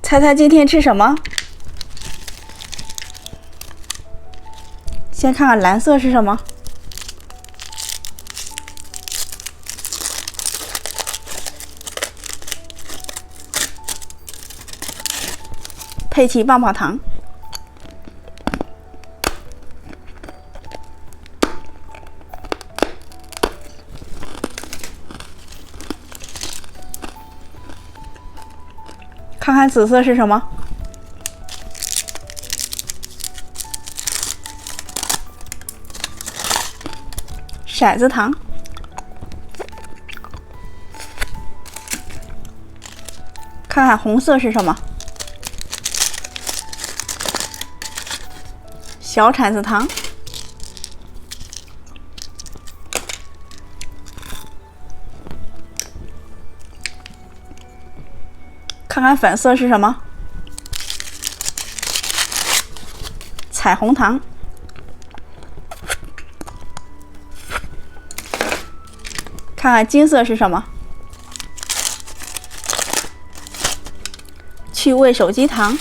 猜猜今天吃什么？先看看蓝色是什么？佩奇棒棒糖。看看紫色是什么？骰子糖。看看红色是什么？小铲子糖。看看粉色是什么？彩虹糖。看看金色是什么？趣味手机糖。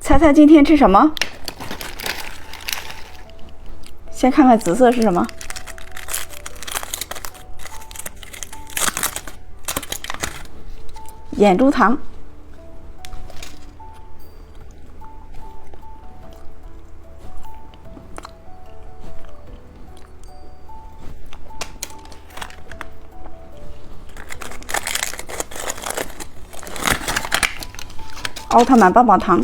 猜猜今天吃什么？先看看紫色是什么？眼珠糖。奥特曼棒棒糖。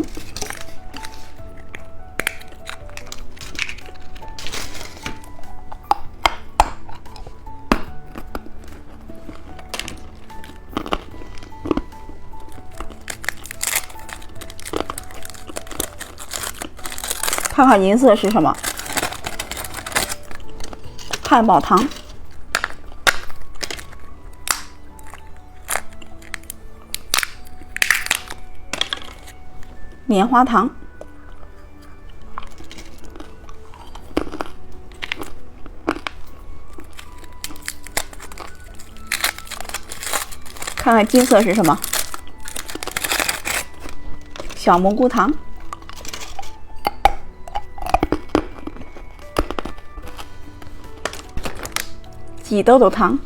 看看银色是什么？汉堡糖。棉花糖。看看金色是什么？小蘑菇糖。挤豆豆糖。